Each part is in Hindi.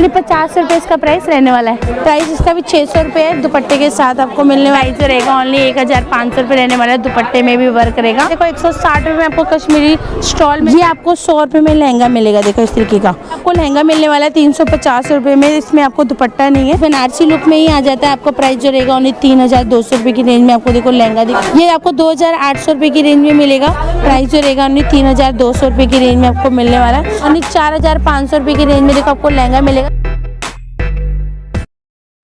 ओनली 50 रुपये इसका प्राइस रहने वाला है। प्राइस इसका भी 600 रुपये है, दुपट्टे के साथ आपको मिलने वाला प्राइस रहेगा ओनली 1500 रुपये रहने वाला है। दुपट्टे में भी वर्क रहेगा। देखो 160 रुपये में आपको कश्मीरी स्टॉल में, ये आपको 100 रुपये में लहंगा मिलेगा। देखो इस तरीके का आपको लहंगा मिलने वाला है 350 रुपये में। इसमें आपको दुपट्टा नहीं है, बनारसी लुक में ही आ जाता है। आपको प्राइस जो रहेगा ओनली 3200 रुपये की रेंज में आपको देखो लहंगा दिखा, ये आपको 2800 रुपये की रेंज में मिलेगा। प्राइस जो रहेगा ओनली 3200 रुपये की रेंज में आपको मिलने वाला है। ओनली 4500 रुपये की रेंज में देखो आपको लहंगा मिलेगा।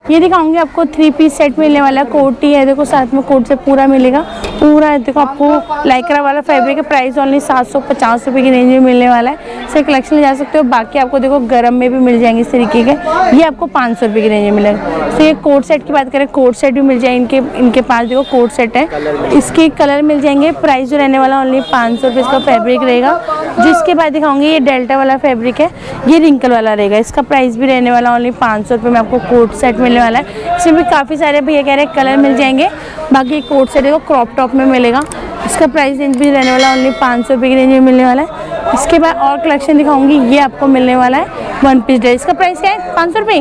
ये दिखाऊंगी आपको 3 पीस सेट मिलने वाला, कोटी है देखो, साथ में कोट से पूरा मिलेगा। पूरा देखो आपको लाइक्रा वाला फैब्रिक है। प्राइस ओनली 750 रुपये की रेंज में मिलने वाला है। से कलेक्शन ले जा सकते हो। बाकी आपको देखो गरम में भी मिल जाएंगे इस तरीके के, ये आपको 500 रुपये की रेंज में मिलेगा। तो ये कोट सेट की बात करें, कोट सेट भी मिल जाएंगे इनके पास। देखो कोट सेट है, इसके कलर मिल जाएंगे। प्राइस जो रहने वाला ओनली 500 रुपये इसका फैब्रिक रहेगा। जिसके बाद दिखाऊंगी ये डेल्टा वाला फैब्रिक है, ये रिंकल वाला रहेगा। इसका प्राइस भी रहने वाला ओनली 500 रुपये में आपको कोट सेट मिलने वाला है। इसमें भी काफ़ी सारे भैया कह रहे हैं कलर मिल जाएंगे। बाकी कोट सेट देखो क्रॉप टॉप में मिलेगा। इसका प्राइस रेंज भी रहने वाला ओनली 500 रुपये की रेंज में मिलने वाला है। इसके बाद और कलेक्शन दिखाऊंगी, ये आपको मिलने वाला है 1 पीस ड्रेस। इसका प्राइस क्या है? 500 रुपये।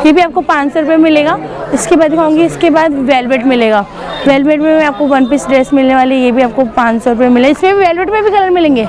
ये भी आपको 500 रुपये मिलेगा। इसके बाद दिखाऊंगी, इसके बाद वेलवेट मिलेगा। वेलवेट में आपको 1 पीस ड्रेस मिलने वाली, ये भी आपको 500 रुपये मिलेगा। इसमें भी वेलवेट में भी कलर मिलेंगे।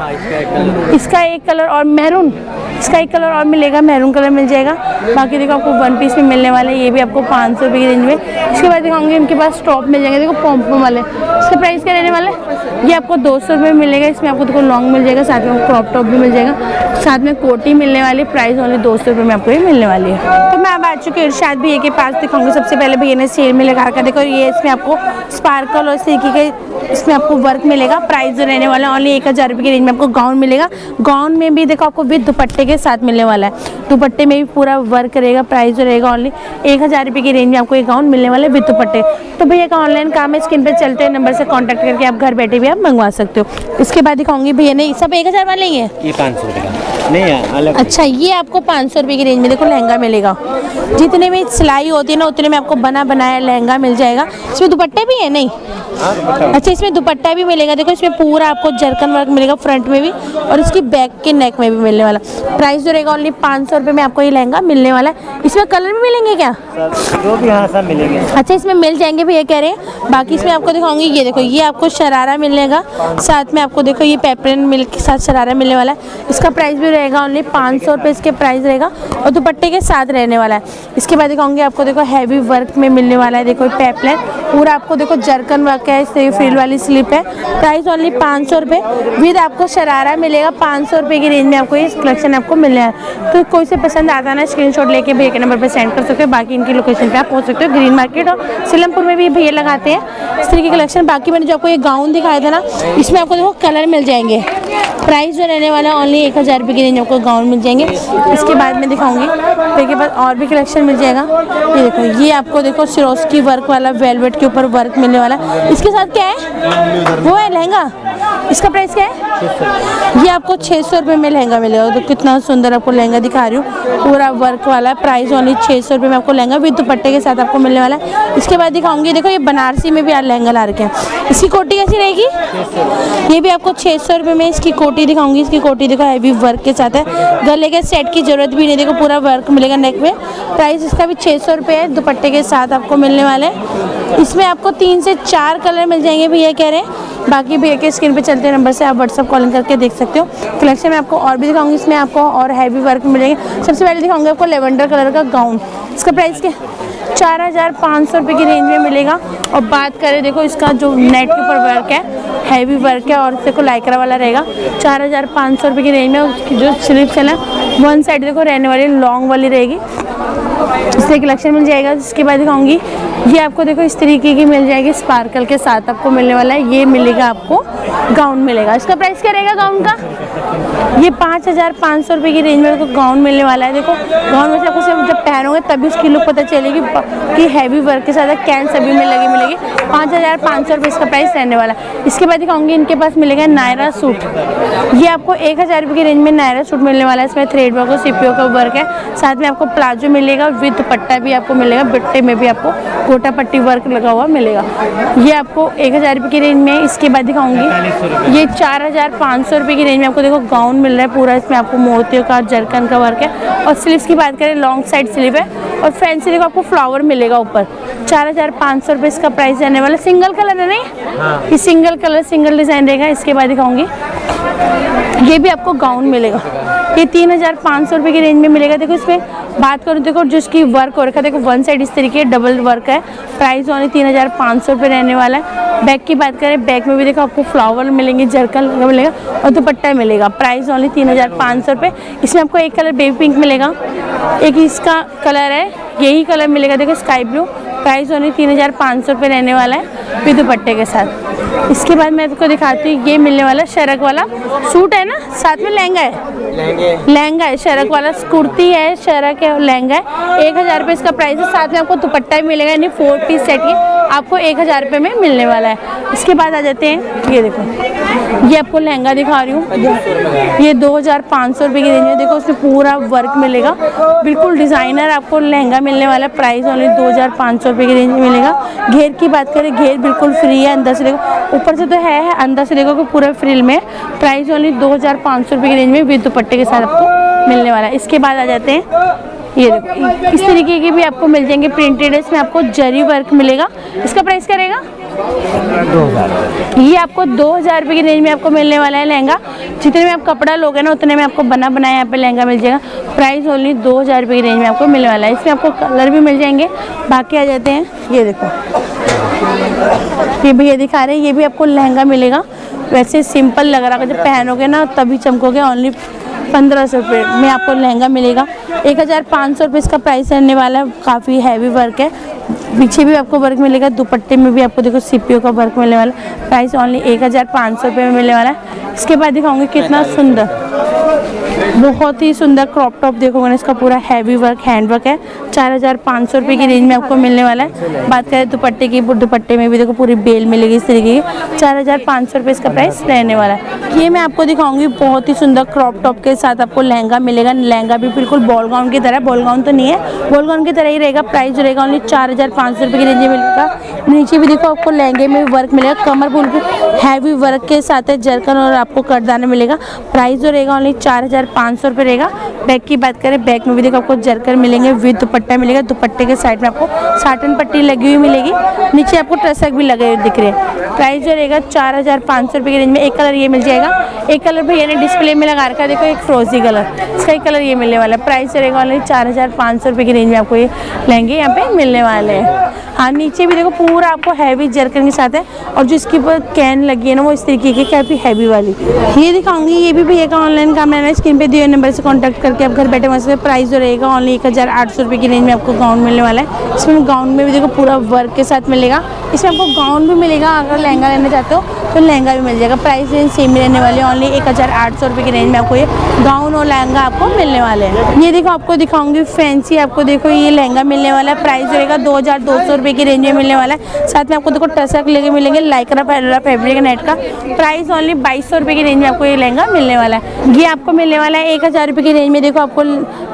इसका एक कलर और मैरून, इसका एक कलर और मिलेगा, मैरून कलर मिल जाएगा। बाकी देखो आपको 1 पीस में मिलने वाले, ये भी आपको 500 रुपये की रेंज में। इसके बाद दिखाऊंगी इनके पास टॉप मिल जाएंगे देखो पॉम्पम वाले। इसका प्राइस क्या रहने वाला है? ये आपको 200 रुपये मिलेगा। इसमें आपको देखो लॉन्ग मिल जाएगा, साथ में क्रॉप टॉप भी मिल जाएगा, साथ में कोटी मिलने वाली। प्राइस ओनली 200 रुपये में आपको ये मिलने वाली है। तो मैं अब आ चुकी हूँ इरशाद भैया के पास। दिखाऊंगी सबसे पहले भैया ने सेल में लगा कर देखो, ये इसमें आपको स्पार्कल और सीकी के इसमें आपको वर्क मिलेगा। प्राइस जो रहने वाला है ओनली 1000 रुपये की रेंज में आपको गाउन मिलेगा। गाउन में भी देखो आपको विद दुपट्टे के साथ मिलने वाला है। दुपट्टे में भी पूरा वर्क रहेगा। प्राइस जो रहेगा ओनली 1000 रुपये की रेंज में आपको ये गाउन मिलने वाला है विद दुपट्टे। तो भैया का ऑनलाइन काम है, स्क्रीन पे चलते हैं नंबर से कांटेक्ट करके आप घर बैठे भी आप मंगवा सकते हो। इसके बाद दिखाऊंगी भैया ने सब 1000 वाले ही है, ये 500 रुपये का नहीं है अलग। अच्छा, ये आपको 500 रुपये की रेंज में देखो लहंगा मिलेगा। जितने में सिलाई होती है ना उतने में आपको बना बनाया लहंगा मिल जाएगा। इसमें दुपट्टे भी है नहीं? अच्छा, इसमें दुपट्टा भी मिलेगा। देखो इसमें पूरा आपको जरकन वर्क मिलेगा फ्रंट में भी और इसकी बैक के नेक में भी मिलने वाला। प्राइस जो रहेगा ओनली 500 रुपये में आपको ये लहंगा मिलने वाला है। इसमें कलर भी मिलेंगे क्या? जो भी, हाँ सब मिलेंगे। अच्छा, इसमें मिल जाएंगे भैया कह रहे हैं। बाकी इसमें आपको दिखाऊंगी, ये देखो ये आपको शरारा मिलेगा, साथ में आपको देखो ये पेपरन मिल्क के साथ शरारा मिलने वाला है। इसका प्राइस भी रहेगा ओनली 500 रुपये इसके प्राइस रहेगा और दुपट्टे के साथ रहने वाला है। इसके बाद दिखाऊंगी आपको देखो हैवी वर्क में मिलने वाला है। देखो पेपलेट पूरा आपको देखो जरकन वर्क है, इससे फ्रिल वाली स्लिप है। प्राइस ओनली 500 रुपये विद आपको शरारा मिलेगा। 500 रुपये की रेंज में आपको ये कलेक्शन आपको मिलने है। तो कोई से पसंद आता ना स्क्रीनशॉट लेके भैया के नंबर पर सेंड कर सकते हो। बाकी इनकी लोकेशन पे आप पहुंच सकते हो। ग्रीन मार्केट और सिलमपुर में भी भैया लगाते हैं इस तरह की कलेक्शन। बाकी मैंने जो आपको ये गाउन दिखाया था ना, इसमें आपको देखो कलर मिल जाएंगे। प्राइस जो रहने वाला ओनली 1000 रुपये की रेंज में आपको गाउन मिल जाएंगे। इसके बाद मैं दिखाऊंगी भैया के पास और भी कलेक्शन मिल जाएगा। ये देखो ये आपको देखो सिरोस्की वर्क वाला वेलवेट के ऊपर वर्क मिलने वाला। इसके साथ क्या है? वो है लहंगा। इसका प्राइस क्या है? ये आपको 600 रुपये में लहंगा मिलेगा। तो कितना सुंदर आपको लहंगा दिखा रही हूँ, पूरा वर्क वाला। प्राइस ओनली 600 रुपये में आपको लहंगा विद दुपट्टे के साथ आपको मिलने वाला है। इसके बाद दिखाऊंगी देखो ये बनारसी में भी आज लहंगा ला रखे हैं। इसकी कोटी कैसी रहेगी? ये भी आपको 600 रुपये में इसकी कोटी दिखाऊंगी। इसकी कोटी देखो हैवी वर्क के साथ है, गले के सेट की जरूरत भी नहीं, देखो पूरा वर्क मिलेगा नेक में। प्राइस इसका भी 600 रुपये है, दुपट्टे के साथ आपको मिलने वाले हैं। इसमें आपको 3 से 4 कलर मिल जाएंगे भैया कह रहे हैं। बाकी भैया के स्क्रीन पे चलते नंबर से आप व्हाट्सअप कॉलिंग करके देख सकते हो। कलेक्शन में आपको और भी दिखाऊंगी, इसमें आपको और हैवी वर्क मिल जाएंगे। सबसे पहले दिखाऊंगी आपको लेवेंडर कलर का गाउन। इसका प्राइस क्या? 4500 रुपये की रेंज में मिलेगा। और बात करें देखो इसका जो नेट के ऊपर वर्क है, हैवी वर्क है और देखो लाइक्रा वाला रहेगा। 4500 रुपये की रेंज में उसकी जो स्लीव्स है ना, वन साइड देखो रहने वाली लॉन्ग वाली रहेगी। इसलिए कलेक्शन मिल जाएगा। जिसके बाद दिखाऊंगी ये आपको देखो इस तरीके की मिल जाएगी, स्पार्कल के साथ आपको मिलने वाला है। ये मिलेगा आपको गाउन मिलेगा। इसका प्राइस क्या रहेगा गाउन का? ये 5500 रुपये की रेंज में आपको गाउन मिलने वाला है। देखो गाउन में से आपको सिर्फ जब पहनोगे तभी उसकी लुक पता चलेगी। कि हैवी वर्क के साथ कैन सभी में लगी मिलेगी। 5500 रुपये इसका प्राइस रहने वाला है। इसके बाद दिखाऊंगी इनके पास मिलेगा नायरा सूट। ये आपको 1000 रुपये की रेंज में नायरा सूट मिलने वाला है। इसमें थ्रेड वर्क और सीपीओ का वर्क है, साथ में आपको प्लाजो मिलेगा विद दुपट्टा भी आपको मिलेगा, बिट्टे में भी आपको गोटा पट्टी वर्क लगा हुआ मिलेगा। ये आपको 1000 रुपये की रेंज में। इसके बाद दिखाऊंगी ये 4500 रुपये की रेंज में आपको देखो गाउन मिल रहा है पूरा। इसमें आपको मोतियों का जरकन का वर्क है और स्लीव्स की बात करें लॉन्ग साइड स्लीव है और फैंसी देखो आपको फ्लावर मिलेगा ऊपर। 4500 रुपये इसका प्राइस रहने वाला। सिंगल कलर है नहीं, ये सिंगल कलर सिंगल डिजाइन रहेगा। इसके बाद दिखाऊंगी ये भी आपको गाउन मिलेगा, ये 3500 रुपये की रेंज में मिलेगा। देखो इसमें बात करूँ देखो जिसकी वर्क हो रखा है, देखो वन साइड इस तरीके डबल वर्क है, प्राइस ओनली 3500 रुपये रहने वाला है। बैक की बात करें, बैक में भी देखो आपको फ्लावर मिलेंगे, जरकन मिलेगा और दुपट्टा मिलेगा, प्राइस ओनली 3500 रुपये। इसमें आपको एक कलर बेबी पिंक मिलेगा, एक इसका कलर है यही कलर मिलेगा देखो स्काई ब्लू, प्राइस ओनली 3500 रुपये रहने वाला है फिर दुपट्टे के साथ। इसके बाद मैं आपको दिखाती हूँ ये मिलने वाला शरक वाला सूट है ना, साथ में लहंगा है, लहंगा है शरक वाला, कुर्ती है शरक है और लहंगा है। 1000 रुपये इसका प्राइस है, साथ में आपको दुपट्टा भी मिलेगा, यानी 4 पीस सेट की आपको 1000 रुपये में मिलने वाला है। इसके बाद आ जाते हैं ये देखो, ये आपको लहंगा दिखा रही हूँ, ये 2500 रुपये की रेंज में। देखो उसमें पूरा वर्क मिलेगा, बिल्कुल डिज़ाइनर आपको लहंगा मिलने वाला है, प्राइस ओनली 2500 रुपये की रेंज में मिलेगा। घेर की बात करें, घेर बिल्कुल फ्री है, अंदर से देखो ऊपर से तो है अंदर से देखो कि पूरा फ्रिल में, प्राइस ओनली 2500 रुपये की रेंज में विद दुपट्टे के साथ आपको मिलने वाला है। इसके बाद आ जाते हैं ये देखो, इस तरीके के भी आपको मिल जाएंगे प्रिंटेड, इसमें आपको जरी वर्क मिलेगा। इसका प्राइस क्या रहेगा? 2000। ये आपको 2000 रुपये की रेंज में आपको मिलने वाला है लहंगा। जितने में आप कपड़ा लोगे ना उतने में आपको बना बनाया यहाँ पे लहंगा मिल जाएगा, प्राइस ओनली 2000 रुपये की रेंज में आपको मिलने वाला है। इसमें आपको कलर भी मिल जाएंगे। बाकी आ जाते हैं ये देखो, ये भी ये दिखा रहे हैं, ये भी आपको लहंगा मिलेगा, वैसे सिंपल लग रहा है, जब पहनोगे ना तभी चमकोगे। ओनली 1500 रुपये में आपको लहंगा मिलेगा। 1500 रुपये इसका प्राइस रहने वाला है। काफ़ी हैवी वर्क है, पीछे भी आपको वर्क मिलेगा, दुपट्टे में भी आपको देखो सीपीओ का वर्क मिलने वाला है, प्राइस ओनली 1500 रुपये में मिलने वाला है। इसके बाद दिखाऊंगी कितना सुंदर, बहुत ही सुंदर क्रॉप टॉप देखोगे ना, इसका पूरा हैवी वर्क हैंड वर्क है, 4500 रुपये की रेंज में आपको मिलने वाला है। बात करें दुपट्टे की, दुपट्टे में भी देखो पूरी बेल मिलेगी इस तरीके की, 4500 रुपये इसका प्राइस रहने वाला है। ये मैं आपको दिखाऊंगी बहुत ही सुंदर क्रॉप टॉप के साथ आपको लहंगा मिलेगा। लहंगा भी बिल्कुल बॉल गाउन की तरह, बॉल गाउन तो नहीं है, बॉल गाउन की तरह ही रहेगा, प्राइस जो रहेगा ओनली 4500 रुपये की रेंज में मिलेगा। नीचे भी देखो आपको लहंगे में भी वर्क मिलेगा, कमर बिल्कुल हैवी वर्क के साथ है, जरकन और आपको करदाना मिलेगा, प्राइस जो रहेगा ओनली 4500 रुपये रहेगा। बैक की बात करें, बैक में भी देखो आपको जरकन मिलेंगे, विद दुपट्टा मिलेगा, दुपट्टे के साइड में आपको साटन पट्टी लगी हुई मिलेगी, नीचे आपको टसक भी लगे हुए दिख रहे हैं। प्राइस जो रहेगा 4500 रुपये की रेंज में। एक कलर ये मिल जाएगा, एक कलर भैया ने डिस्प्ले में लगा रखा है देखो, एक फ्रोजी कलर, इसका एक कलर ये मिलने वाला है, प्राइस रहेगा ओनली 4500 रुपये की रेंज में आपको ये लहंगे यहाँ पे मिलने वाले हैं। हाँ, नीचे भी देखो पूरा आपको हैवी जरकन के साथ है और जो इसकी ऊपर कैन लगी है ना वो इस तरीके की काफ़ी हैवी वाली। ये दिखाऊंगी, ये भी भैया का ऑनलाइन काम है, स्क्रीन पे दिए नंबर से कांटेक्ट करके आप घर बैठे वैसे प्राइस जो रहेगा ओनली 1800 रुपये की रेंज में आपको गाउन मिलने वाला है। इसमें गाउन में भी देखो पूरा वर्क के साथ मिलेगा, इसमें आपको गाउन भी मिलेगा, अगर लहंगा लेना चाहते हो तो लहंगा भी मिल जाएगा, प्राइस रेंज सेम रहने वाली है, ओनली 1800 रुपये की रेंज में आपको ये गाउन और लहंगा आपको मिलने वाले हैं। ये देखो आपको दिखाऊंगी फैंसी, आपको देखो ये लहंगा मिलने वाला है, प्राइस रहेगा 2200 रुपये की रेंज में मिलने वाला है। साथ में आपको देखो टसक लेके मिलेंगे, लाइक्रा फैब्रिक नेट का, प्राइस ओनली 2200 रुपये की रेंज में आपको ये लहंगा मिलने वाला है। ये आपको मिलने वाला है 1000 रुपये की रेंज में। देखो आपको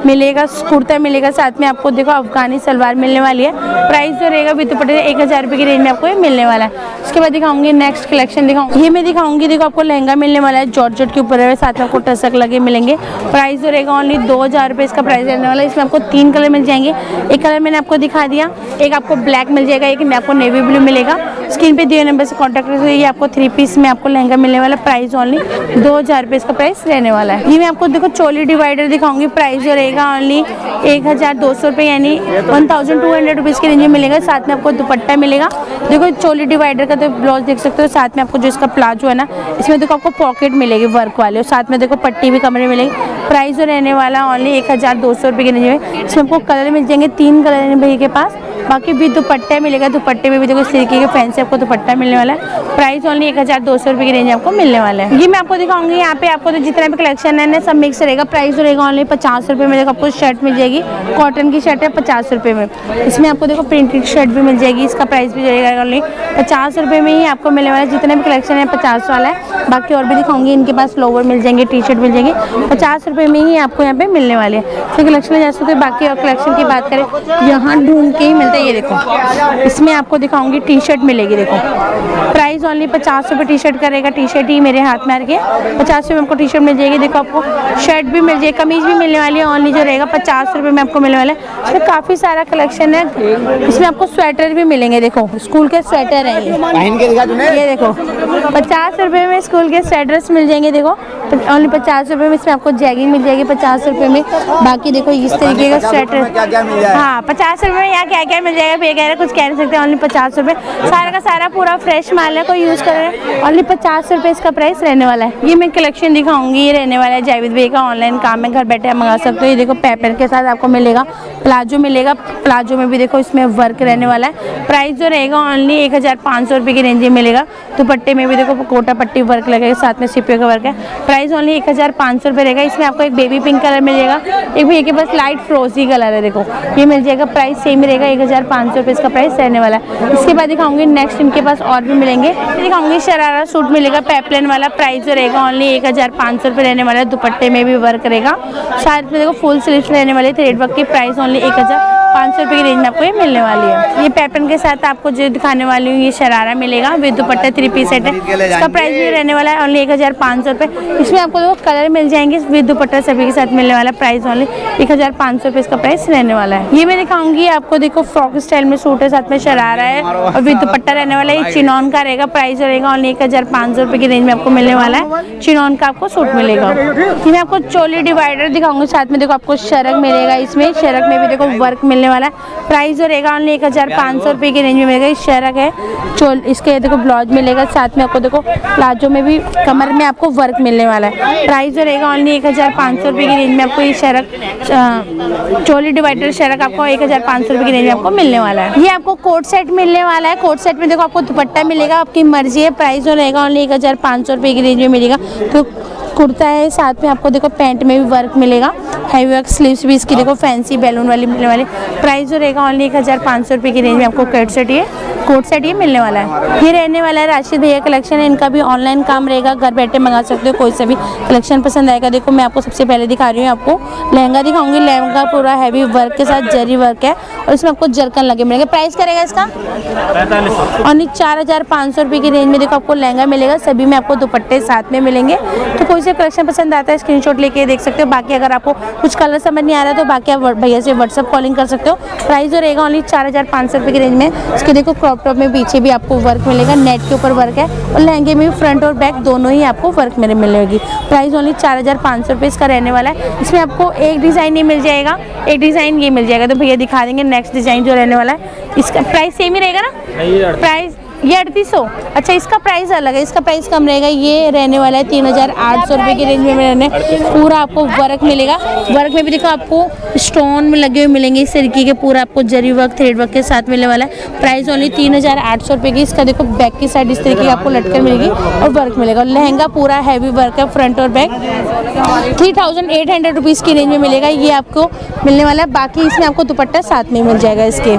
मिलेगा कुर्ता मिलेगा, साथ में आपको देखो अफगानी सलवार मिलने वाली है, प्राइस जो रहेगा विद दुपट्टे 1000 रुपये की रेंज में आपको ये मिलने वाला है। उसके बाद दिखाऊंगी नेक्स्ट कलेक्शन दिखाऊंगी, ये मैं दिखाऊंगी देखो आपको लहंगा मिलने वाला है, जॉर्जेट के ऊपर है, साथ में आपको टसक लगे मिलेंगे, प्राइस जो रहेगा ओनली 2000 रुपये इसका प्राइस रहने वाला है। इसमें आपको 3 कलर मिल जाएंगे, एक कलर मैंने आपको दिखा दिया, एक आपको ब्लैक मिल जाएगा, एक आपको नेवी ब्लू मिलेगा। स्क्रीन पे दिए नंबर से कॉन्टैक्ट करें। ये आपको 3 पीस में आपको लहंगा मिलने वाला, प्राइस ओनली 2000 रुपये इसका प्राइस रहने वाला है। ये मैं आपको देखो चोली डिवाइडर दिखाऊंगी, प्राइस जो रहेगा ओनली 1200 रुपये यानी 1200 रुपीज़ की रेंज में मिलेगा, साथ में आपको दुपट्टा मिलेगा। देखो चोली डिवाइडर का तो ब्लाउज देख सकते हो, साथ में आपको जो इसका प्लाजो है ना इसमें देखो आपको पॉकेट मिलेगी वर्क वाले, और साथ में देखो पट्टी भी कमरे मिलेगी, प्राइस जो रहने वाला ओनली 1200 रुपये की रेंज में। इसमें आपको कलर मिल जाएंगे, 3 कलर हैं भैया के पास, बाकी भी दुपट्टे मिलेगा, दुपट्टे में भी देखो इस तरीके के फैंसी आपको दुपट्टा मिलने वाला है। प्राइस ओनली 1200 रुपये की रेंज आपको मिलने वाला है। ये मैं आपको दिखाऊंगी यहाँ पे आपको तो जितना भी कलेक्शन है ना सब मिक्स रहेगा। प्राइस रहेगा ओनली 50 रुपये में। देखो आपको शर्ट मिल जाएगी, कॉटन की शर्ट है 50 रुपये में। इसमें आपको देखो प्रिंटेड शर्ट भी मिल जाएगी, इसका प्राइस भी रहेगा ओनली 50 रुपये में ही आपको मिलने वाला है। जितने भी कलेक्शन है 50 वाला है। बाकी और भी दिखाऊंगी, इनके पास लोवर मिल जाएंगे, टी शर्ट मिल जाएंगे, 50 रुपये में ही आपको यहाँ पे मिलने वाले हैं। तो कलेक्शन में जा सकते हैं। बाकी और कलेक्शन की बात करें यहाँ ढूंढ के ही मिलता है। ये देखो इसमें आपको दिखाऊंगी टी शर्ट मिलेगी। देखो प्राइस ओनली 50 रुपये टी शर्ट का रहेगा। टी शर्ट ही मेरे हाथ में आ रही है, 50 रुपये में आपको टी शर्ट मिल जाएगी। देखो आपको शर्ट भी मिल जाएगी, कमीज भी मिलने वाली है। ओनली जो रहेगा 50 रुपये में आपको मिलने वाला है। इसमें काफ़ी सारा कलेक्शन है। इसमें आपको स्वेटर भी मिलेंगे। देखो स्कूल के स्वेटर है ये देखो 50 रुपये में स्कूल के स्वेटर्स मिल जाएंगे। देखो ओनली 50 रुपये में। इसमें आपको जैगिंग मिल जाएगी 50 रुपये में। बाकी देखो इस तरीके का स्वेटर, हाँ 50 रुपये में यहाँ क्या क्या मिल जाएगा वगैरह कुछ कह नहीं सकते। ओनली 50 रुपये, सारा का सारा पूरा फ्रेश माल है, कोई यूज़ कर रहे हैं। ओनली 50 रुपये इसका प्राइस रहने वाला है। ये मैं कलेक्शन दिखाऊंगी, ये रहने वाला है जावेद भाई का। ऑनलाइन काम है, घर बैठे आप मंगा सकते हो। ये देखो पेपर के साथ आपको मिलेगा, प्लाजो मिलेगा। प्लाजो में भी देखो इसमें वर्क रहने वाला है। प्राइस जो रहेगा ओनली 1500 रुपये की रेंज में मिलेगा। दुपट्टे में भी देखो कोटा पट्टी वर्क लगेगा, साथ में सीपीओ का वर्क है। प्राइस ओनली 1500 रुपये रहेगा। इसमें आपको एक बेबी पिंक कलर मिलेगा, एक भैया के पास लाइट फ्रोजी कलर है। देखो ये मिल जाएगा, प्राइस सेम रहेगा 1500 रुपये इसका प्राइस रहने वाला है। इसके बाद दिखाऊंगी नेक्स्ट, इनके पास और भी मिलेंगे। दिखाऊंगी शरारा सूट मिलेगा पेपलन वाला। प्राइस जो रहेगा ओनली 1500 रुपये रहने वाला है। दुपट्टे में भी वर्क रहेगा, साथ में देखो फुल स्लीव्स रहने वाले थ्रेड वर्क की। प्राइस ओनली 1500 रुपये की रेंज में आपको ये मिलने वाली है। ये पैटर्न के साथ आपको जो दिखाने वाली हूँ ये शरारा मिलेगा विद दुपट्टा 3 पीस सेट है। इसका प्राइस भी रहने वाला है ओनली 1500 रुपये। इसमें आपको देखो कलर मिल जाएंगे विद दुपट्टा सभी के साथ मिलने वाला। प्राइस ओनली 1500 रुपये इसका प्राइस रहने वाला है। ये मैं दिखाऊंगी आपको, देखो फ्रॉक स्टाइल में सूट है, साथ में शरारा है और विद दुपट्टा रहने वाला है। ये चिनॉन का रहेगा। प्राइस रहेगा ओनली 1500 रुपये की रेंज में आपको मिलने वाला है। चिनॉन का आपको सूट मिलेगा। ये मैं आपको चोली डिवाइडर दिखाऊंगी, साथ में देखो आपको शरक मिलेगा। इसमें शरक में भी देखो वर्क मिलने वाला है। प्राइस रहेगा ओनली 1500 रुपये की रेंज में मिलेगा। ये शरक है चोल, इसके देखो ब्लाउज मिलेगा, साथ में आपको देखो प्लाजो में भी कमर में आपको वर्क मिलने वाला है। प्राइस रहेगा ओनली 1500 रुपये की रेंज में आपको ये शरक चोली डिवाइडर शरक आपको 1500 रुपये की रेंज में आपको मिलने वाला है। ये आपको कोट सेट मिलने वाला है। कोट सेट में देखो आपको दुपट्टा मिलेगा, आपकी मर्जी है। प्राइस जो रहेगा ओनली 1500 रुपये की रेंज में मिलेगा। तो कुर्ता है, साथ में आपको देखो पैंट में भी वर्क मिलेगा, हैवी वर्क। स्लीव्स भी इसकी देखो फैंसी बैलून वाली मिलने वाली। प्राइस जो रहेगा ओनली 1500 रुपये की रेंज में आपको कोट सेट ये मिलने वाला है। ये रहने वाला है राशिद भैया कलेक्शन है। इनका भी ऑनलाइन काम रहेगा, घर बैठे मंगा सकते हो। कोई सा भी कलेक्शन पसंद आएगा। देखो मैं आपको सबसे पहले दिखा रही हूँ, आपको लहंगा दिखाऊंगी। लहंगा पूरा हैवी वर्क के साथ जरी वर्क है और इसमें आपको जरकन लगे मिलेंगे। प्राइस करेगा इसका ओनली 4500 रुपये की रेंज में देखो आपको लहंगा मिलेगा। सभी में आपको दुपट्टे साथ में मिलेंगे। तो कोई से कलेक्शन पसंद आता है स्क्रीनशॉट लेके देख सकते हो। बाकी अगर आपको कुछ कलर समझ नहीं आ रहा है तो बाकी आप भैया से व्हाट्सअप कॉलिंग कर सकते हो। प्राइस जो रहेगा ओनली 4500 रुपये की रेंज में। इसके देखो क्रॉप टॉप में पीछे भी आपको वर्क मिलेगा, नेट के ऊपर वर्क है और लहंगे में भी फ्रंट और बैक दोनों ही आपको वर्क में मिलेगी। प्राइस ओनली 4500 रुपये इसका रहने वाला है। इसमें आपको एक डिज़ाइन ही मिल जाएगा, एक डिज़ाइन ये मिल जाएगा। तो भैया दिखा देंगे नेक्स्ट डिज़ाइन जो रहने वाला है। इसका प्राइस सेम ही रहेगा ना? प्राइस ये 3800। अच्छा इसका प्राइस अलग है, इसका प्राइस कम रहेगा। ये रहने वाला है 3800 रुपये की रेंज में रहने। पूरा आपको वर्क मिलेगा। वर्क में भी देखो आपको स्टोन में लगे हुए मिलेंगे इस तरीके के। पूरा आपको जरी वर्क थ्रेड वर्क के साथ मिलने वाला है। प्राइस ओनली 3800 रुपये की। इसका देखो बैक की साइड इस तरीके की आपको लटकन मिलेगी और वर्क मिलेगा। लहंगा पूरा हैवी वर्क है, फ्रंट और बैक। 3800 रुपीज़ की रेंज में मिलेगा। ये आपको मिलने वाला है। बाकी इसमें आपको दुपट्टा साथ में मिल जाएगा इसके।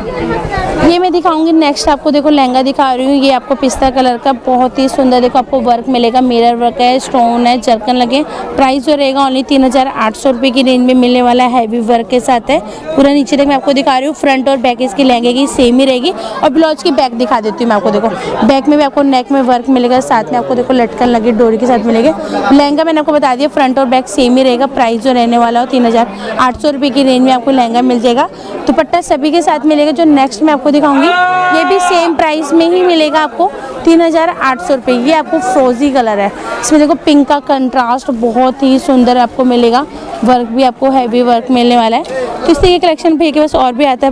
ये मैं दिखाऊंगी नेक्स्ट आपको, देखो लहंगा दिखा रही हूँ। ये आपको पिस्ता कलर का बहुत ही सुंदर देखो आपको वर्क मिलेगा। मिरर वर्क है, स्टोन है, जरकन लगे। प्राइस जो रहेगा ओनली 3800 रुपये की रेंज में मिलने वाला है। हैवी वर्क के साथ है पूरा। नीचे तक मैं आपको दिखा रही हूँ। फ्रंट और बैक इसकी लहंगे की सेम ही रहेगी। और ब्लाउज की बैक दिखा देती हूँ मैं आपको। देखो बैक में भी आपको नेक में वर्क मिलेगा, साथ में आपको देखो लटकन लगी डोरी के साथ मिलेगी। लहंगा मैंने आपको बता दिया फ्रंट और बैक सेम ही रहेगा। प्राइस जो रहने वाला हो 3800 रुपये की रेंज में आपको लहंगा मिल जाएगा। दुपट्टा सभी के साथ मिलेगा। जो नेक्स्ट मैं आपको दिखाऊंगी ये भी सेम प्राइस में ही मिलेगा आपको 3800 रुपये। ये आपको फ्रोजी कलर है। इसमें देखो पिंक का कंट्रास्ट बहुत ही सुंदर आपको मिलेगा। वर्क भी आपको हैवी वर्क मिलने वाला है। तो इस तरह के कलेक्शन भैया के पास और भी आता है।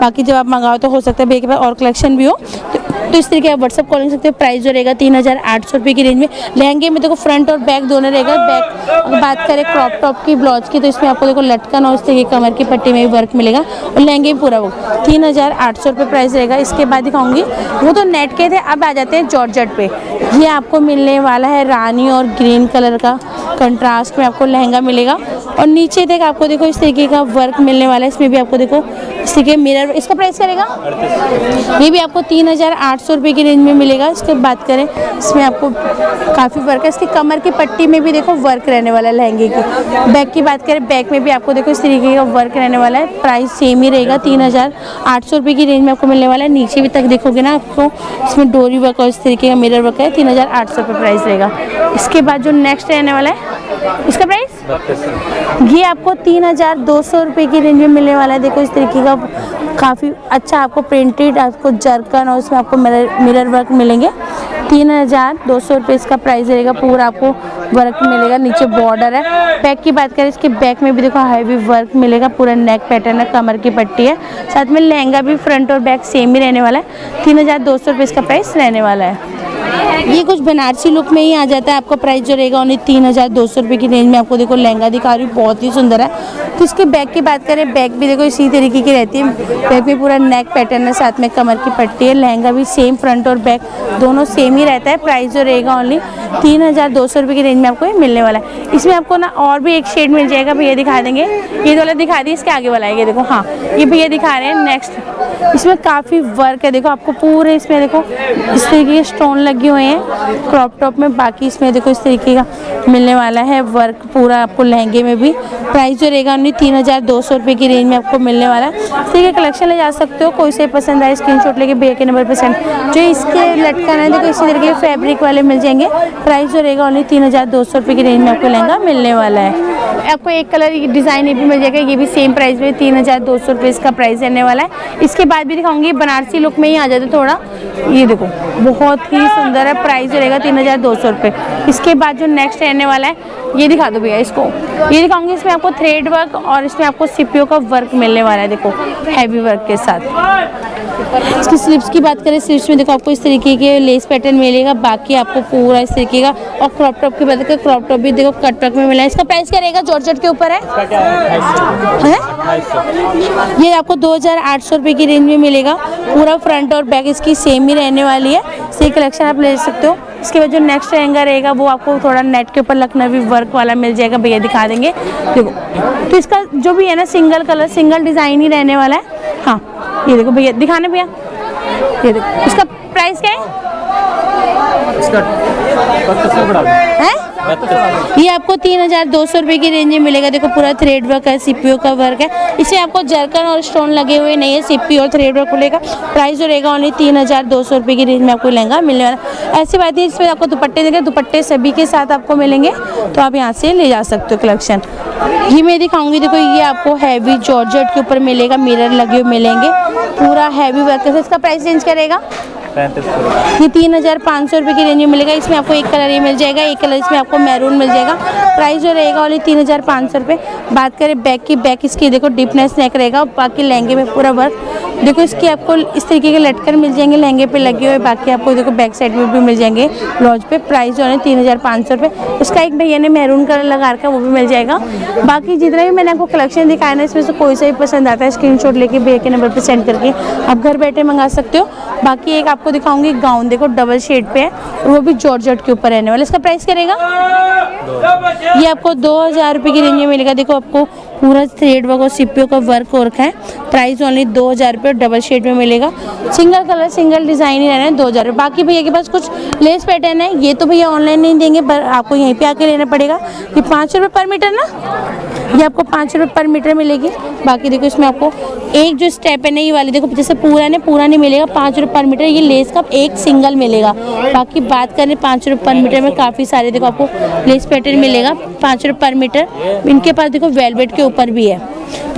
बाकी जब आप मंगाओ तो हो सकता है भैया के पास और कलेक्शन भी हो। तो तो इस तरीके का व्हाट्सअप कॉलिंग सकते हो। प्राइस जो रहेगा 3800 रुपये की रेंज में। लहंगे में देखो फ्रंट और बैक दोनों रहेगा। बैक अगर बात करें क्रॉप टॉप की ब्लाउज की, तो इसमें आपको देखो लटकन और इस तरीके कमर की पट्टी में भी वर्क मिलेगा और लहंगे में पूरा वो 3800 रुपये प्राइस रहेगा। इसके बाद दिखाऊंगी, वो तो नेट के थे, अब आ जाते हैं जॉर्जेट पे। ये आपको मिलने वाला है रानी और ग्रीन कलर का कंट्रास्ट में आपको लहंगा मिलेगा और नीचे तक आपको देखो इस तरीके का वर्क मिलने वाला है। इसमें भी आपको देखो इस तरीके मिरर, इसका प्राइस करेगा ये भी आपको 3800 रुपये की रेंज में मिलेगा। इसके बात करें, इसमें आपको काफ़ी वर्क है। इसकी कमर की पट्टी में भी देखो वर्क रहने वाला है लहंगे की। बैक की बात करें, बैक में भी आपको देखो इस तरीके का वर्क रहने वाला है। प्राइस सेम ही रहेगा, 3800 रुपये की रेंज में आपको मिलने वाला है। नीचे भी तक देखोगे ना आपको इसमें डोरी वर्क और इस तरीके का मिरर वर्क है। 3800 रुपये प्राइस रहेगा। इसके बाद जो नेक्स्ट रहने वाला है, इसका प्राइस ये आपको 3200 रुपये की रेंज में मिलने वाला है। देखो इस तरीके का काफ़ी अच्छा आपको प्रिंटेड, आपको जरकन और उसमें आपको मिरर वर्क मिलेंगे। 3200 रुपये इसका प्राइस रहेगा। पूरा आपको वर्क मिलेगा, नीचे बॉर्डर है। बैक की बात करें, इसके बैक में भी देखो हैवी वर्क मिलेगा। पूरा नेक पैटर्न है, कमर की पट्टी है, साथ में लहंगा भी फ्रंट और बैक सेम ही रहने वाला है। 3200 रुपये इसका प्राइस रहने वाला है। ये कुछ बनारसी लुक में ही आ जाता है। आपका प्राइस जो रहेगा उन्हें 3200 रुपये की रेंज में आपको देखो लहंगा दिखा रही हूँ, बहुत ही सुंदर है। तो इसके बैक की बात करें, बैक भी देखो इसी तरीके की रहती है। बैक में पूरा नेक पैटर्न है, साथ में कमर की पट्टी है। लहंगा भी सेम, फ्रंट और बैक दोनों सेम ही रहता है। प्राइस जो रहेगा ओनली 3200 रुपये की रेंज में आपको ये मिलने वाला है। इसमें आपको ना और भी एक शेड मिल जाएगा, भैया दिखा देंगे। ये वाला दिखा दिए, इसके आगे वाला है, ये देखो। हाँ, ये भैया दिखा रहे हैं नेक्स्ट। इसमें काफ़ी वर्क है, देखो आपको पूरे इसमें देखो इस तरीके के स्टोन लगे हुए हैं क्रॉप टॉप में। बाकी इसमें देखो इस तरीके का मिलने वाला है वर्क पूरा आपको लहंगे में भी। प्राइस जो रहेगा उन्हें 3200 रुपये की रेंज में आपको मिलने वाला है। ठीक है, कलेक्शन ले जा सकते हो। कोई से पसंद आए स्क्रीनशॉट लेके भैया के नंबर पर सेंड। जो इसके लटकन है देखो इसी तरीके के फैब्रिक वाले मिल जाएंगे। प्राइस जो रहेगा उन्हें 3200 रुपये की रेंज में आपको लहंगा मिलने वाला है। आपको एक कलर डिज़ाइन ये भी मिल जाएगा, ये भी सेम प्राइस में 3200 रुपये इसका प्राइस रहने वाला है। इसके बाद भी दिखाऊंगी, बनारसी लुक में ही आ जाते थोड़ा। ये देखो बहुत ही सुंदर है, प्राइस रहेगा 3200 रुपये। इसके बाद जो नेक्स्ट रहने वाला है, ये दिखा दो भैया इसको। ये दिखाऊंगी, इसमें आपको थ्रेड वर्क और इसमें आपको सीपीओ का वर्क मिलने वाला है, देखो हैवी वर्क के साथ। इसकी स्लीव्स की बात करें, स्लीव्स में देखो आपको इस तरीके के लेस पैटर्न मिलेगा। बाकी आपको पूरा इस तरीके का, और क्रॉप टॉप की बात करें, क्रॉप टॉप भी देखो कट वर्क में मिला है। इसका प्राइस क्या रहेगा? जॉर्जेट के ऊपर है, ये आपको 2800 रुपये की रेंज में मिलेगा। पूरा फ्रंट और बैक इसकी सेम ही रहने वाली है। सही कलेक्शन आप ले सकते हो। इसके बाद जो नेक्स्ट लहंगा रहेगा वो आपको थोड़ा नेट के ऊपर लखनवी वर्क वाला मिल जाएगा, भैया दिखा देंगे। देखो तो इसका जो भी है ना, सिंगल कलर सिंगल डिज़ाइन ही रहने वाला है। हाँ, ये देखो भैया दिखाने भैया, ये देखो। इसका प्राइस क्या है? ये आपको 3200 रुपये की रेंज में मिलेगा। देखो पूरा थ्रेड वर्क है, सीपीओ का वर्क है। इसमें आपको जरकन और स्टोन लगे हुए नहीं है, सीपीओ और थ्रेड वर्क मिलेगा। प्राइस जो रहेगा ओनली 3200 रुपये की रेंज में आपको लहंगा मिलने वाला है। ऐसी बात है, इसमें आपको दुपट्टे देंगे, दुपट्टे सभी के साथ आपको मिलेंगे, तो आप यहाँ से ले जा सकते हो कलेक्शन। ये मैं दिखाऊंगी, देखो ये आपको हैवी जॉर्जेट के ऊपर मिलेगा, मिरर लगे हुए मिलेंगे, पूरा हैवी वर्क है। इसका प्राइस रेंज क्या रहेगा? ये 3500 रुपये की रेंज में मिलेगा। इसमें आपको एक कलर ये मिल जाएगा, एक कलर इसमें आपको मैरून मिल जाएगा। प्राइस जो रहेगा ओनली 3500 रुपये। बात करें बैक की, बैक इसकी देखो डीपनेस नेक रहेगा। बाकी लहंगे में पूरा वर्क देखो, इसकी आपको इस तरीके के लटकन मिल जाएंगे लहंगे पे लगे हुए। बाकी आपको देखो बैक साइड में भी मिल जाएंगे ब्लाउज पे। प्राइस जो है 3500 रुपये। उसका एक भैया ने मैरून कलर लगा रखा है, वो भी मिल जाएगा। बाकी जितना भी मैंने आपको कलेक्शन दिखाया ना, इसमें से कोई सा भी पसंद आता है स्क्रीनशॉट लेके भैया के नंबर पर सेंड करके आप घर बैठे मंगा सकते हो। बाकी एक आपको दिखाऊंगी गाउन, देखो डबल शेड पे है, वो भी जॉर्जेट के ऊपर रहने वाला। इसका प्राइस क्या रहेगा? ये आपको 2000 रुपये की रेंज में मिलेगा। देखो आपको पूरा थ्रेड वर्क और सीपीओ का वर्क हो रखा है। प्राइस ओनली 2000 रुपये, डबल शेड में मिलेगा। सिंगल कलर सिंगल डिज़ाइन ही रहना है, 2000 रुपये। बाकी भैया के पास कुछ लेस पैटर्न है, ये तो भैया ऑनलाइन नहीं देंगे, पर आपको यहीं पे आके लेना पड़ेगा। ये 5 रुपये पर मीटर ना, ये आपको 5 रुपये पर मीटर मिलेगी। बाकी देखो इसमें आपको एक जो स्टेप है ना, ये वाली देखो जैसे पूरा नहीं मिलेगा, 5 रुपये पर मीटर। ये लेस का एक सिंगल मिलेगा। बाकी बात करें 5 रुपये पर मीटर में काफ़ी सारे देखो आपको लेस पैटर्न मिलेगा 5 रुपये पर मीटर। इनके पास देखो वेलवेट के ऊपर भी है,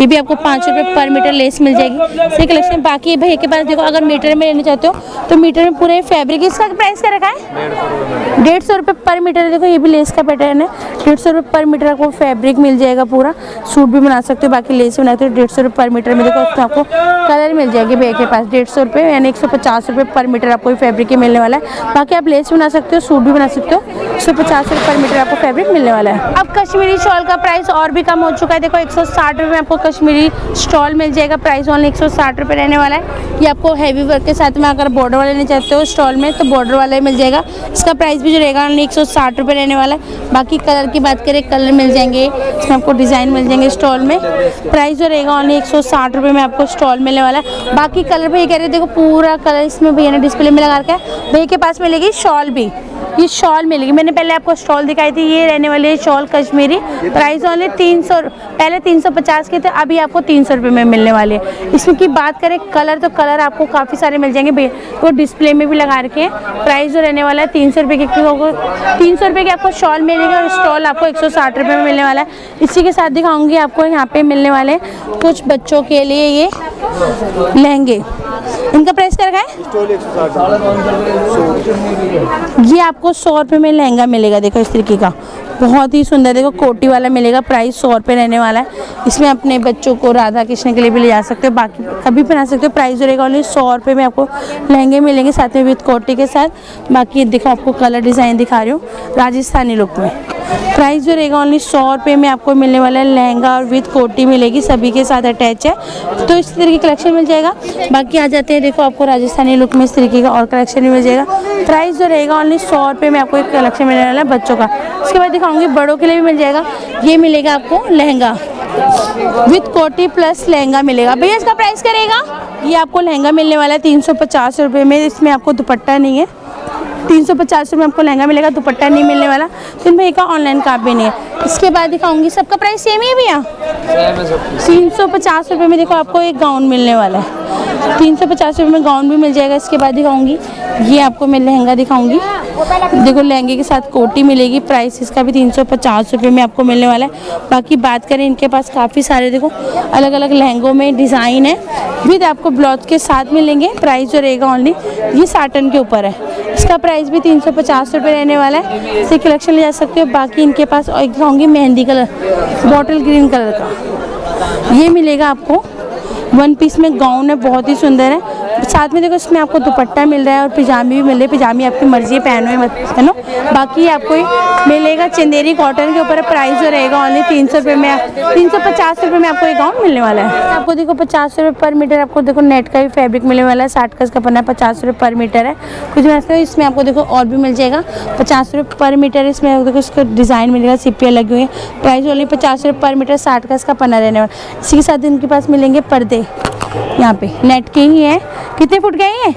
ये भी आपको 5 रुपये पर मीटर लेस मिल जाएगी। सही कलेक्शन। बाकी भैया के पास देखो अगर मीटर में लेना चाहते हो तो मीटर में पूरे फैब्रिक। इसका प्राइस क्या रखा है? 150 रुपये पर मीटर है। देखो ये भी लेस का पैटर्न है, 150 रुपये पर मीटर आपको फैब्रिक मिल जाएगा। पूरा सूट भी बना सकते हो, बाकी लेस बना सकते हो। 150 रुपये पर मीटर में देखो उसमें आपको कलर मिल जाएगी भैया के पास। 150 रुपये यानी 150 रुपये पर मीटर आपको ये फैब्रिक ही मिलने वाला है। बाकी आप लेस बना सकते हो, सूट भी बना सकते हो। 150 रुपये पर मीटर आपको फैब्रिक मिलने वाला है। अब कश्मीरी शॉल का प्राइस और भी कम हो चुका है। देखो 160 रुपये में आपको कश्मीरी स्टॉल मिल जाएगा। प्राइस ओनली 160 रुपये रहने वाला है। ये आपको हैवी वर्क के साथ में अगर बॉर्डर वाले लेना चाहते हो स्टॉल में तो बॉर्डर वाला ही मिल जाएगा। इसका प्राइस भी जो रहेगा ओनली 160 रुपये रहने वाला है। बाकी कलर की बात करें, कलर मिल जाएंगे इसमें, आपको डिज़ाइन मिल जाएंगे स्टॉल में। प्राइस जो रहेगा ओनली 160 रुपये में आपको स्टॉल मिलने वाला है। बाकी कलर भैया कह रहे हैं, देखो पूरा कलर इसमें भैया ने डिस्प्ले में लगा रखा है। भैया के पास मिलेगी शॉल भी, ये शॉल मिलेगी। मैंने पहले आपको स्टॉल दिखाई थी, ये रहने वाली है शॉल कश्मीरी। प्राइस ओनली 300, पहले 350 के थे, अभी आपको 300 रुपये में मिलने वाले हैं। इसमें की बात करें कलर, तो कलर आपको काफ़ी सारे मिल जाएंगे भैया, वो डिस्प्ले में भी लगा रखे हैं। प्राइस जो रहने वाला है 300 रुपये की, 300 रुपये की आपको शॉल मिलेगी और स्टॉल आपको 160 रुपये में मिलने वाला है। इसी के साथ दिखाऊंगी आपको यहाँ पे मिलने वाले कुछ बच्चों के लिए ये लहंगे। इनका प्राइस क्या रखा है? ये आपको 100 रुपये में लहंगा मिलेगा। देखो इस तरीके का बहुत ही सुंदर, देखो कोटी वाला मिलेगा। प्राइस 100 रुपये रहने वाला है। इसमें अपने बच्चों को राधा कृष्ण के लिए भी ले जा सकते हो, बाकी कभी पहना सकते हो। प्राइस रहेगा ओनली 100 रुपये में आपको लहंगे मिलेंगे, साथ में विद कोटी के साथ। बाकी देखो आपको कलर डिज़ाइन दिखा रही हूँ राजस्थानी लुक में। प्राइस जो रहेगा ओनली 100 रुपये में आपको मिलने वाला है। लहंगा और विद कोटी मिलेगी, सभी के साथ अटैच है, तो इस तरीके की कलेक्शन मिल जाएगा। बाकी आ जाते हैं, देखो आपको राजस्थानी लुक में इस तरीके का और कलेक्शन मिल जाएगा। प्राइस जो रहेगा ओनली 100 रुपये में आपको एक कलेक्शन मिलने वाला है बच्चों का। उसके बाद दिखाऊंगी बड़ों के लिए भी मिल जाएगा। ये मिलेगा आपको लहंगा विद कोटी प्लस लहंगा मिलेगा। भैया इसका प्राइस क्या रहेगा? ये आपको लहंगा मिलने वाला है 350 रुपये में। इसमें आपको दुपट्टा नहीं है, 350 रुपये में आपको लहंगा मिलेगा, दुपट्टा नहीं मिलने वाला। तो भैया का ऑनलाइन का भी नहीं है। इसके बाद दिखाऊंगी, सबका प्राइस सेम ही है भैया, 350 रुपये में देखो आपको एक गाउन मिलने वाला है। 350 रुपये में गाउन भी मिल जाएगा। इसके बाद दिखाऊंगी ये आपको मैं लहंगा दिखाऊंगी। देखो लहंगे के साथ कोटी मिलेगी। प्राइस इसका भी 350 रुपये में आपको मिलने वाला है। बाकी बात करें, इनके पास काफ़ी सारे देखो अलग अलग लहंगों में डिज़ाइन है, विद आपको ब्लाउज के साथ मिलेंगे। प्राइस जो रहेगा ओनली ये साटन के ऊपर है, इसका प्राइस भी 350 रुपये रहने वाला है। इससे कलेक्शन ले जा सकते हो। बाकी इनके पास और दिखाऊंगी mehndi colour, bottle green colour का ये मिलेगा आपको। 1 पीस में गाउन है, बहुत ही सुंदर है। साथ में देखो इसमें आपको दुपट्टा मिल रहा है और पिजामी भी मिल रही है। पिजामी आपकी मर्जी है, पहनो मत पहनो। बाकी आपको मिलेगा चंदेरी कॉटन के ऊपर। प्राइस जो रहेगा ओनली 300 रुपये में, 350 रुपये में आपको एक गाउन मिलने वाला है। आपको देखो 50 रुपये पर मीटर आपको देखो नेट का भी फैब्रिक मिलने वाला है। 60 का इसका पन्ना 50 रुपये पर मीटर है। कुछ वैसे इसमें आपको देखो और भी मिल जाएगा 50 रुपये पर मीटर। इसमें देखो इसका डिज़ाइन मिलेगा, सिपियाँ लगी हुई है। प्राइस ओनली 50 रुपये पर मीटर, 60 का इसका पन्ना रहने वाला। इसी के साथ इनके पास मिलेंगे पर्दे, यहाँ पे नेट के ही है। कितने फुट का है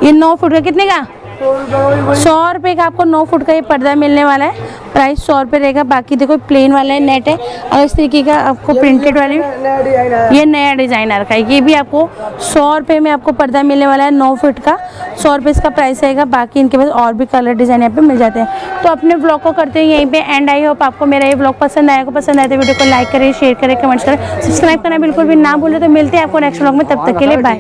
ये 9 फुट का। कितने का? 100 रुपये का आपको 9 फुट का ये पर्दा मिलने वाला है। प्राइस 100 रुपये रहेगा। बाकी देखो प्लेन वाला है, नेट है, और इस तरीके का आपको प्रिंटेड वाली ये नया डिज़ाइनर का है। ये भी आपको 100 रुपये में आपको पर्दा मिलने वाला है 9 फुट का। 100 रुपये इसका प्राइस रहेगा। बाकी इनके पास और भी कलर डिज़ाइन यहाँ पे मिल जाते हैं। तो अपने ब्लॉग को करते हैं यहीं पे एंड। आई होप आपको मेरा ये ब्लॉग पसंद आएगा। पसंद आए तो वीडियो को लाइक करें, शेयर करें, कमेंट्स करें, सब्सक्राइब करना बिल्कुल भी ना भूलें। तो मिलते हैं आपको नेक्स्ट ब्लॉग में, तब तक के लिए बाय।